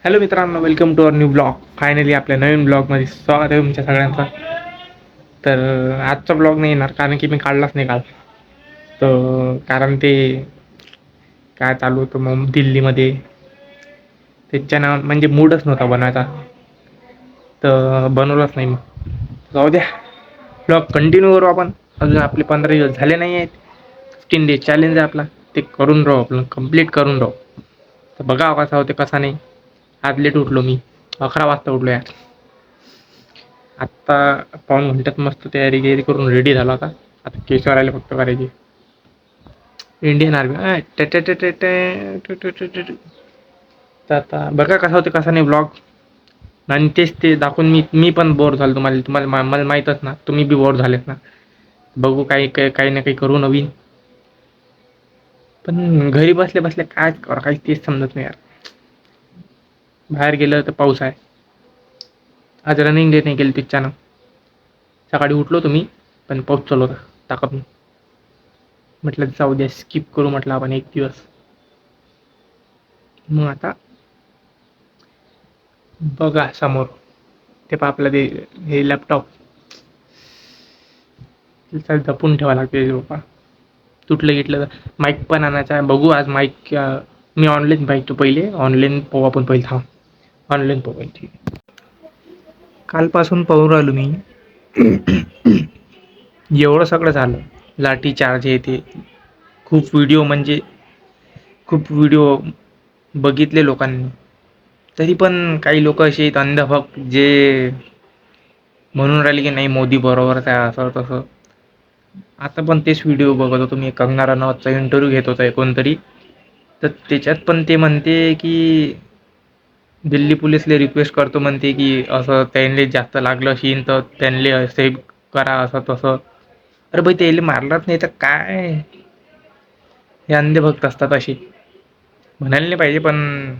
Hello मित्रांनो, welcome to our new blog. Finally आपल्या नवीन ब्लॉगमध्ये स्वागत आहे तुमच्या सगळ्यांचं. तर आजचा ब्लॉग नाही येणार कारण की मी काढलाच नाही काल. तर कारण ते काय चालू होतं मग दिल्लीमध्ये, त्याच्यानं म्हणजे मूडच नव्हता बनवायचा, तर बनवलंच नाही. मग जाऊ द्या, ब्लॉग कंटिन्यू करू आपण. अजून आपले 15 दिवस झाले नाही आहेत. 15 डेज चॅलेंज आहे आपला, ते करून राहू, आपण कंप्लीट करून राहू. तर बघा कसा होते कसा नाही. आज लेट उठलो मी, 11 वाजता उठलो यार. आत्ता पाऊण घंट्यात मस्त तयारी गिरी करून रेडी झाला होता. आता केशवर आले फक्त करायची. इंडियन आर्मी तर आता बघा कसा होते कसा नाही ब्लॉग. आणि तेच ते दाखवून मी पण बोर झालो. तुम्हाला मला माहीतच ना, तुम्ही बी बोर झालेत ना. बघू काही ना काही करू नवीन. पण घरी बसल्या बसल्या काय करा, काही तेच समजत नाही यार. बाहेर गेलं तर पाऊस आहे. आज रनिंग डे नाही केली तिच्यानं. सकाळी उठलो तुम्ही, पण पाऊस चालू होता टाकत. म्हटलं जाऊ द्या, स्किप करू म्हटलं आपण एक दिवस. मग आता बघा समोर ते आपलं ते हे लॅपटॉप जपून ठेवा लागते बाबा. तुटलं गिटलं तर माईक पण आणायचा आहे. बघू आज माईक मी ऑनलाईन पाहिजे पहिले. ऑनलाईन पाहू आपण पहिले. थांब, ऑनलाईन पाहू पहिले. ठीक आहे, कालपासून पाहून राहिलो मी. एवढं सगळं झालं, लाठी चार्ज हे ते खूप व्हिडिओ, म्हणजे खूप व्हिडिओ बघितले लोकांनी. तरी पण काही लोक असे आहेत अंधभक्त, जे म्हणून राहिले की नाही मोदी बरोबरच आहे असं तसं. आता पण तेच व्हिडिओ बघत होतो मी. कंगना रनौतचा इंटरव्ह्यू घेत होता कोणतरी, तर त्याच्यात पण ते म्हणते की दिल्ली पोलीसले रिक्वेस्ट करतो म्हणते की असं त्यांना जास्त लागलं असेल तर त्यांना सेव्ह करा असं तसं. अरे भाई, त्याला मारलाच नाही तर काय. हे अंधभक्त असतात असे. म्हणायला नाही पाहिजे, पण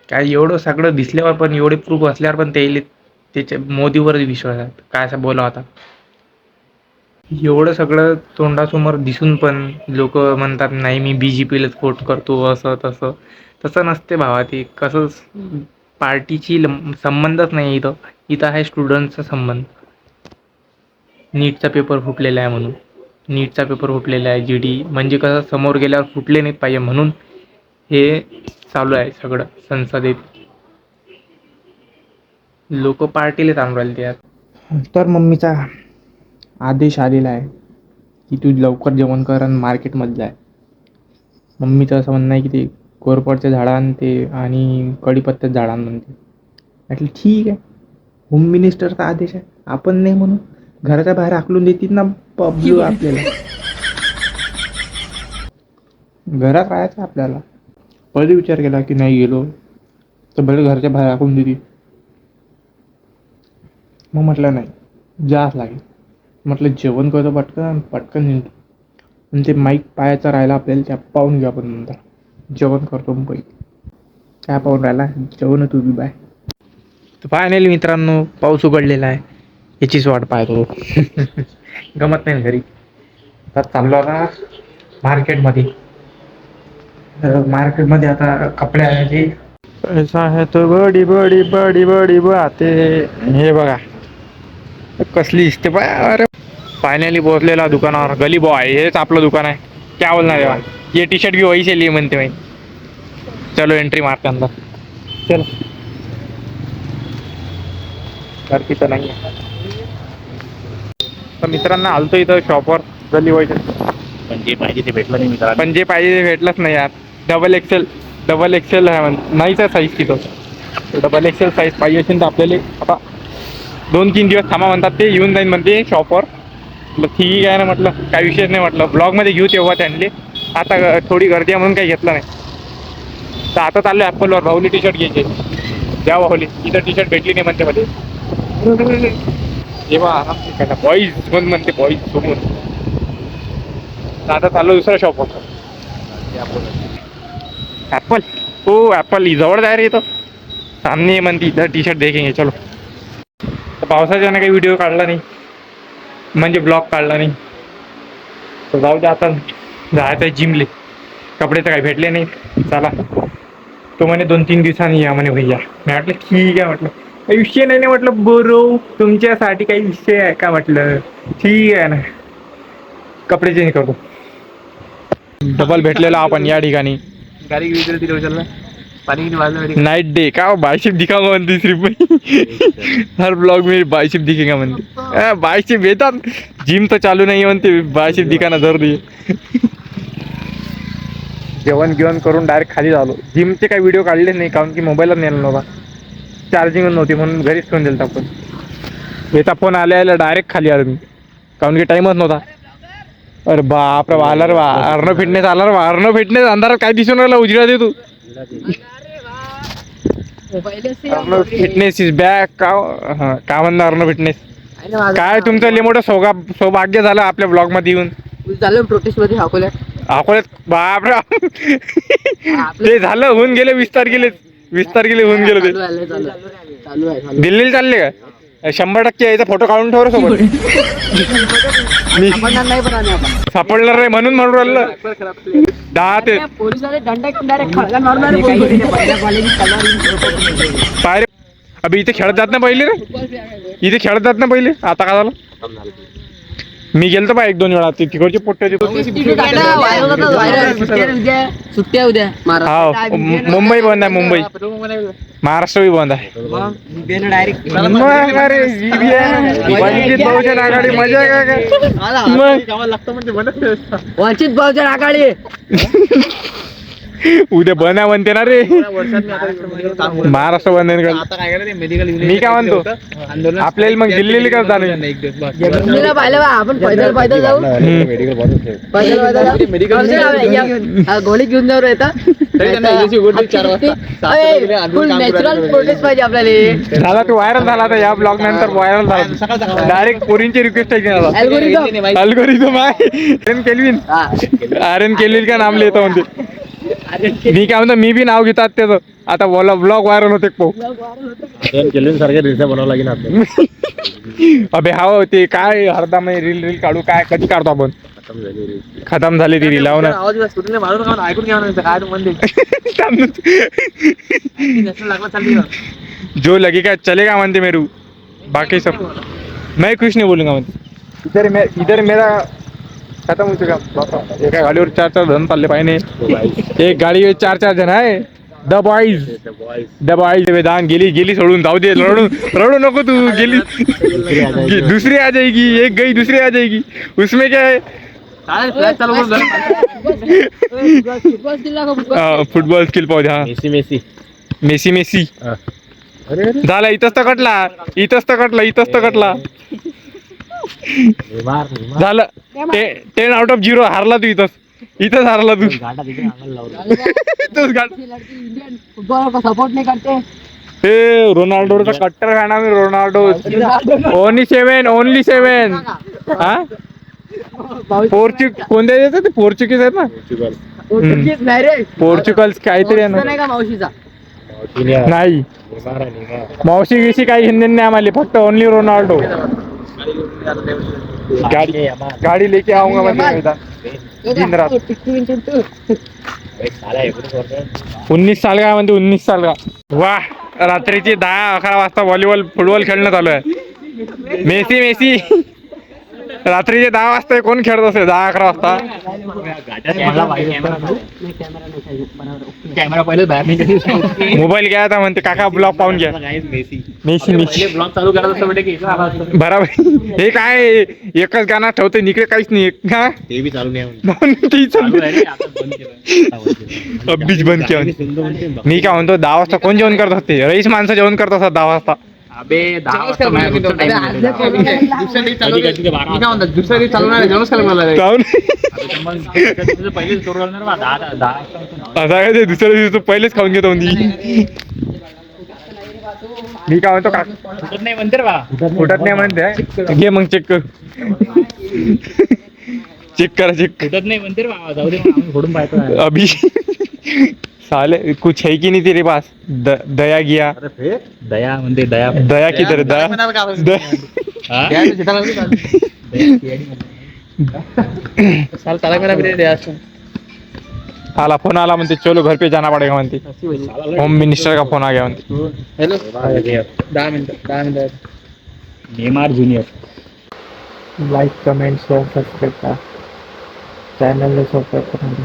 काय एवढं सगळं दिसल्यावर पण, एवढे प्रूफ असल्यावर पण त्याच्या मोदीवर विश्वास आहे. काय असं बोला होता. एवढं सगळं तोंडासमोर दिसून पण लोक म्हणतात नाही मी BJPला सपोर्ट करतो असं तसं. तसं नसते भावा. ते कसं पार्टीची संबंधच नाही इथं. इथं आहे स्टुडंटचा संबंध. नीटचा पेपर फुटलेला आहे म्हणून. नीटचा पेपर फुटलेला आहे. GD म्हणजे कसं समोर गेल्यावर फुटले नाहीत पाहिजे म्हणून हे चालू आहे सगळं संसदेत. लोक पार्टीला थांबून राहिले यार. तर मम्मीचा आदेश आलेला आहे की तू लवकर जेवण कर आणि मार्केटमध्ये जाय. मम्मीचं असं म्हणणं आहे की ते कोरफडचे झाडं ते आणि कढीपत्त्याचं झाडं म्हणते. म्हटलं ठीक आहे, होम मिनिस्टरचा आदेश आहे, आपण नाही म्हणून. घराच्या बाहेर हाकलून देतील ना पब्लिक आपल्याला. घरात राहायचं आपल्याला. पहिले विचार केला की नाही गेलो तर भले घरच्या बाहेर हाकलून देतील. मग म्हटलं नाही, जाच लागेल. म्हटलं जेवण करतो पटकन पटकन निघतो. आणि ते माईक पाहायचा राहिला आपल्याला, त्या पाहून घेऊ आपण नंतर. जेवण करतो मग पहिले. काय पाहून राहिला, जेवण तू बी बाय. तर फायनली मित्रांनो, पाऊस उघडलेला आहे. याचीच वाट पाहतो. गमत नाही घरी. तर चाललो आता मार्केटमध्ये. मार्केटमध्ये आता कपडे आणायचे. पैसा है तो बडी बडी बडी बडी बाते. हे बघा कसली दिसते पाय. अरे फायनली पोहोचलेला दुकानावर. गली बॉय हेच आपलं दुकान आहे. क्या बोलना रे, ये टी शर्ट भी वही से लिए म्हणते भाई. चलो एंट्री मारते अंदर. चलो, गर्दी तर नाही आहे. तर मित्रांना आलतो इथं शॉपवर गली बॉयच्या. पण जे पाहिजे ते भेटलं नाही मित्रांनो. पण जे पाहिजे ते भेटलंच नाही यार. डबल एक्सेल नाहीच आहे साईज तिथं. डबल एक्सेल साईज पाहिजे असेल तर आपल्याला आता 2-3 दिवस थांबा म्हणतात. ते येऊन जाईन म्हणते शॉपवर. म्हटलं ठीक आहे ना, म्हटलं काही विषयच नाही. म्हटलं ब्लॉगमध्ये घेऊ तेव्हा त्यांनी. आता थोडी गर्दी आहे म्हणून काही घेतलं नाही. तर आता चाललो ॲपलवर. बाहुली टी शर्ट घ्यायचे. द्या बाहुली, इथं टी शर्ट भेटली नाही म्हणते मध्ये. जेव्हा आराम बॉईज म्हणते बॉईज सोबत. आता चाललो दुसऱ्या शॉपवर. ॲपल हो, ॲपल जवळ जाय रे. इथं सामने म्हणते इथं टी शर्ट देखेंगे चलो. तर पावसाच्यानं काही व्हिडिओ काढला नाही, म्हणजे ब्लॉग काढला नाही. तर जाऊ दे, आता जायचं आहे जिमले. कपडे तर काही भेटले नाही. चला तो म्हणे 2-3 दिवसांनी या म्हणे भैया. मी म्हटलं ठीक आहे म्हटलं, काही विषय नाही म्हटलं, बरो तुमच्यासाठी काही विषय आहे का म्हटलं, ठीक आहे ना. कपडे चेंज करतो. डबल भेटलेला आपण या ठिकाणी. गाडी घेतली रोजला पाणी किती नाइट डे का बायशिप दिखाऊंगा म्हणते सिर्फ हर ब्लॉग में बायशिप दिखेगा म्हणते. बायशिप येतात, जिम तर चालू नाही म्हणते, बायशिप दिखाना जरूरी. जेवण गिवण करून डायरेक्ट खाली झालो. जिमचे काही व्हिडिओ काढले नाही कारण की मोबाईलच नेला नव्हता, चार्जिंग नव्हती म्हणून घरीच ठेवून दिलं आपण. याचा फोन आल्या डायरेक्ट खाली आलो मी कारण की टाइमच नव्हता. अरे बाप रे, आला रे बा अर्णव फिटनेस, आला रे बा अर्णव फिटनेस. अंधारात काय दिसून राहिला, उजळा दे तू. Arnav fitness is back. का म्हणणार अर्णव फिटनेस? काय तुमचं लय मोठं सौभाग्य झालं आपल्या ब्लॉग मध्ये येऊन. झालं प्रोटेस्ट मध्ये अकोल्यात बापरा. ते झालं, होऊन गेले 20 तारखेले होऊन गेले ते. चालू आहे. दिल्लीला चालले का? 100% याचा फोटो काढून ठेव रे सोबत. मी नाही पण आम्ही आपण सापडणार नाही म्हणून म्हणून राहिलं. 10 ते पोलिसांनी डायरेक्ट खळगा मारणार. पाय अबे इथे खेळत जात ना पहिले रे, इथे खेळत जात ना पहिले. आता काय झालं? मी गेलतो बा 1-2 वेळा. ते तिकडचे पोट्टे सुट्ट्या उद्या हा. मुंबई बंद आहे, मुंबई. महाराष्ट्र बी बंद आहे. अरे वंचित बहुजन आघाडी मजा आहे का? वंचित बहुजन आघाडी उद्या बंद आहे म्हणते ना रे. महाराष्ट्र बंद आहे. मी काय म्हणतो, आपल्याला मग दिल्लीला का जाणं? दिल्लीला पाहिलं बा आपण, पैदल जाऊ. गोळी घेऊन जाऊ येतं. नॅचरल प्रोटेस्ट पाहिजे आपल्याला. झाला तू व्हायरल झाला आता, या ब्लॉग नंतर व्हायरल झाला डायरेक्ट. पोरींची रिक्वेस्ट आहे. अल्गोरिदम आहे. आर्यन केल्विन का नाम लिहितो म्हणते. मी काय म्हणतो, मी बी नाव घेतात त्याचं. आता ब्लॉग व्हायरल होते पाहू. सारखे रील्स बनवावं लागेल आपल्याला. अबे हा ते काय हरदा मध्ये रील काढू, काय कधी काढतो आपण? खतम झाली ती रील. ना ऐकून घ्या काय जो लगेगा चलेगा म्हणते मेरू. बाकी सब मैं कुछ नहीं बोलूंगा म्हणते. इधर मेरा खत्म हो चुका. एका गाडीवर 4-4 जण चालले पाहिजे. एक गाडीवर 4-4 जण आहे. द बॉईज वेदांत गेली सोडून. जाऊ दे, रडू नको तू. गेली दुसरी आ जाएगी, एक गई दूसरी आ जाएगी. उसमें क्या है? फुटबॉल स्किल पाहू द्या. मेसी झाला. इथंच तर कटला. झालं 10/0. हारला तू. इथंच हारला तू. सपोर्ट नाही करते. हे रोनाल्डोचा कट्टर खाना मी. Ronaldo only 7. हा कोणत्या देतात ते? पोर्चुगीज आहेत ना. पोर्चुगल काहीतरी आहे ना. मावशीचा नाही, मावशी गिशी काही हिंदी नाही आम्हाला. फक्त ओनली रोनाल्डो. गाडी लेके आऊंगा दिन रात. 19 साल का म्हणते. 19 साल का. वा, रात्रीची 10-11 वाजता फुटबॉल खेळणं चालू आहे. मेसी रात्रीचे 10 वाजता कोण खेळत असेल? 10-11 वाजता. कॅमेरा पहिले बाहेर मोबाईल घ्या म्हणते. काका ब्लॉग पाहून घ्या. मेसी ब्लॉग चालू करायचं बरोबर. हे काय एकच गाणं ठेवते, निकडे काहीच नाही. हा ते बी चालू नाही. अब्बीच बंद केलं. मी काय म्हणतो, 10 वाजता कोण जेवण करत असते? रईस माणसं जेवण करत असतात 10 वाजता. अबे 10 वाजता दुसऱ्या दिवशी चालू नाही. जेवणच करायला मला पहिले सुरू करणार बा. 10 असं काय ते दुसऱ्या दिवशी पहिलेच खाऊन घेतो. मी काय म्हणतो, फुटत नाही म्हणते रे बा. फुटत नाही म्हणते. घे मग चेक कर. फुटत नाही म्हणते रे बा. जाऊ दे, फोडून पाहतो. अभी साले कुछ है की नहीं तेरे पास? दया गया. दया म्हणते. दया किधर? हाला फोन आला म्हणते चलो घर पे जाना पडेगा म्हणते. होम मिनिस्टर का फोन आ गया म्हणते. हॅलो 10 मिनिटं Neymar junior. Like comment share subscribe करा. चॅनलला सबस्क्राईब करा.